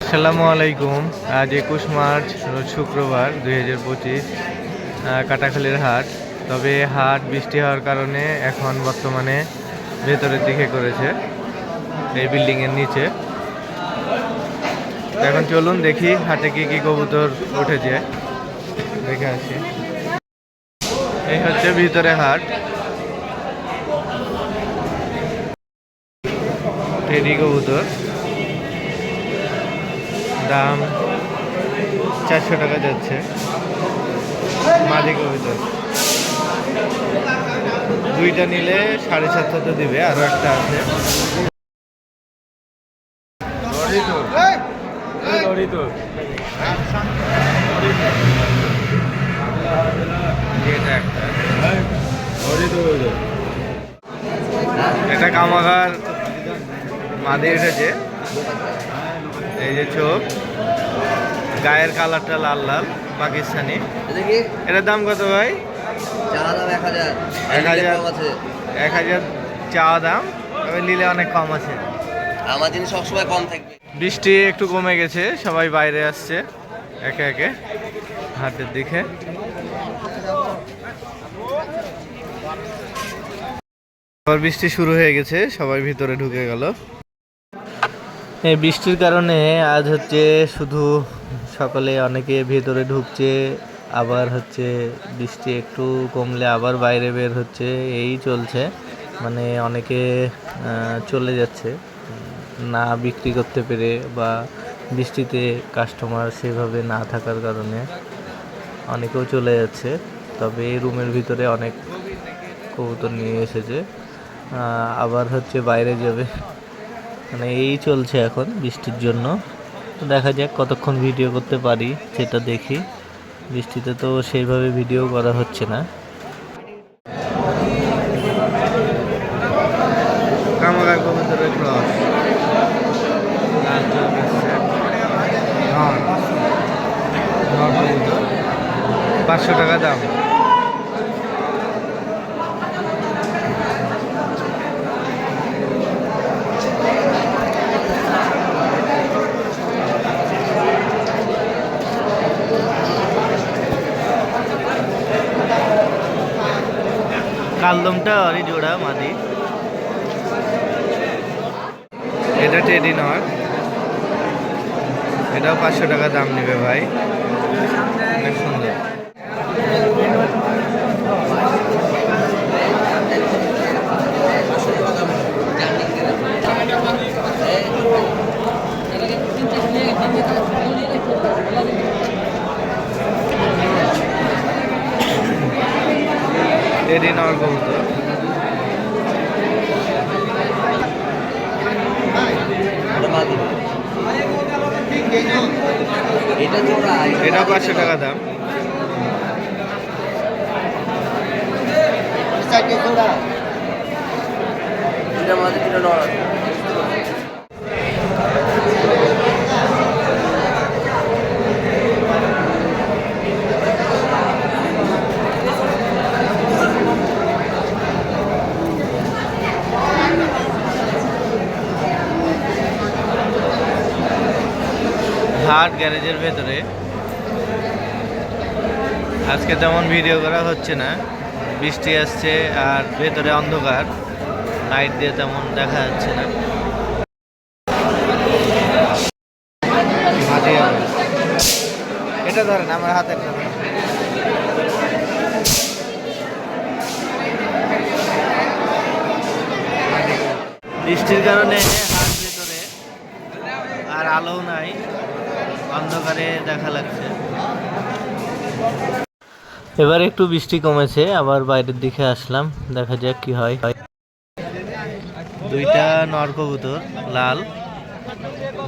আসসালামু আলাইকুম। আজ 21 মার্চ রোজ শুক্রবার 2025 কাটাখালীর হাট। তবে হাট বৃষ্টি হওয়ার কারণে এখন বর্তমানে ভেতরের দিকে করেছে এই বিল্ডিংয়ের নিচে। এখন চলুন দেখি হাটে কি কি কবুতর উঠেছে, দেখে আসি। এই হচ্ছে ভিতরে হাট। টেডি কবুতর দাম 400 টাকা যাচ্ছে। মাদি কবুতর দুইটা নিলে 750 দিবে, আরো একটা আছে। এটা কামাগার মাদি উঠেছে। এই যে চোখ, গায়ের কালারটা লাল লাল পাকিস্তানি। এটার দাম কত ভাই? 1000 চাওয়া দাম, তবে নিলে অনেক কম আছে। আমার জিনিস সবসময় কম থাকবে। বৃষ্টি একটু কমে গেছে, সবাই বাইরে আসছে একে একে হাটের দিকে। আবার বৃষ্টি শুরু হয়ে গেছে, সবাই ভিতরে ঢুকে গেল। এই বৃষ্টির কারণে আজ হচ্ছে শুধু সকালে অনেকে ভেতরে ঢুকছে, আবার হচ্ছে বৃষ্টি একটু কমলে আবার বাইরে বের হচ্ছে, এই চলছে। মানে অনেকে চলে যাচ্ছে না বিক্রি করতে পেরে, বা বৃষ্টিতে কাস্টমার সেভাবে না থাকার কারণে অনেকেও চলে যাচ্ছে। তবে এই রুমের ভিতরে অনেক কবুতর নিয়ে এসেছে, আবার হচ্ছে বাইরে যাবে। মানে এই চলছে এখন বৃষ্টির জন্য। তো দেখা যাক কতক্ষণ ভিডিও করতে পারি, সেটা দেখি। বৃষ্টিতে তো সেইভাবে ভিডিও করা হচ্ছে না। কামাগার কবুতরের ক্রস 500 টাকা দাম। কালদমটা অরি জোড়া মাদি। এটা টেডি নর, এটাও 500 টাকা দাম নেবে ভাই, অনেক সুন্দর। টেডি নর কবুতর এটা 500 টাকা দাম। হাট গ্যারেজের ভেতরে আজকে তেমন ভিডিও করা হচ্ছে না, বৃষ্টি আসছে আর ভেতরে অন্ধকার, লাইট দিয়ে তেমন দেখা যাচ্ছে না। এটা ধরেন আমার হাতে। বৃষ্টির কারণে হাট ভেতরে আর আলো নাই, অন্ধকারে দেখা লাগছে। এবার একটু বৃষ্টি কমেছে, আবার বাইরের দিকে আসলাম, দেখা যাক কি হয়। দুইটা নর কবুতর লাল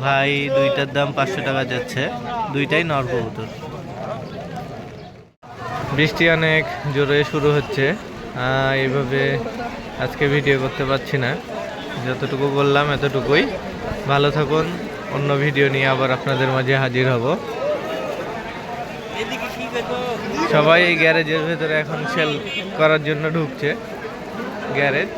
ভাই, দুইটার দাম 500 টাকা যাচ্ছে, দুইটাই নর কবুতর। বৃষ্টি অনেক জোরে শুরু হচ্ছে, এইভাবে আজকে ভিডিও করতে পারছি না, যতটুকু বললাম এতটুকুই। ভালো থাকুন, অন্য ভিডিও নিয়ে আবার আপনাদের মাঝে হাজির হব। সবাই এই গ্যারেজের ভেতরে এখন সেল করার জন্য ঢুকছে গ্যারেজ।